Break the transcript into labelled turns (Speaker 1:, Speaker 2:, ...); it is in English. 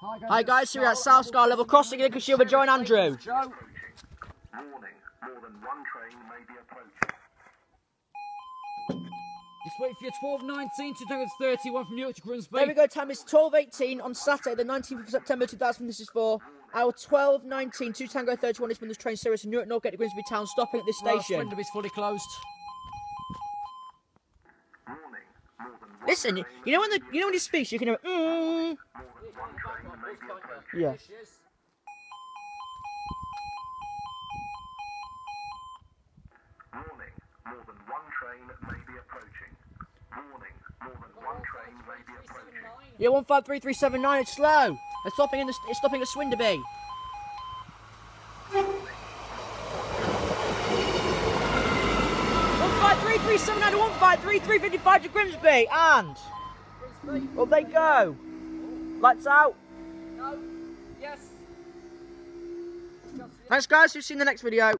Speaker 1: Hi guys, here we're at South Scarle level crossing in Lincolnshire with Joe and Andrew.
Speaker 2: Warning, more than one train may be approaching.
Speaker 3: Just wait for your 12:19 to Tango 31 from New York to Grimsby.
Speaker 1: There we go, time is 12:18 on Saturday the 19th of September 2000. This is for our 12:19 to Tango 31 is when this train service from New York Northgate to Grimsby Town stopping at this station.
Speaker 3: Window is fully closed.
Speaker 2: Warning, more than one
Speaker 1: Listen, you know when he speaks, you can hear
Speaker 2: more than one train may be approaching.
Speaker 1: yeah.
Speaker 2: Warning, more than one train may be approaching. Warning, more than one train may be approaching.
Speaker 1: Yeah, 153379, it's slow. It's stopping at Swinderby. 153379 to 153355 to Grimsby, and up they go. Lights out.
Speaker 3: No. Yes.
Speaker 1: Thanks guys, we'll see you in the next video.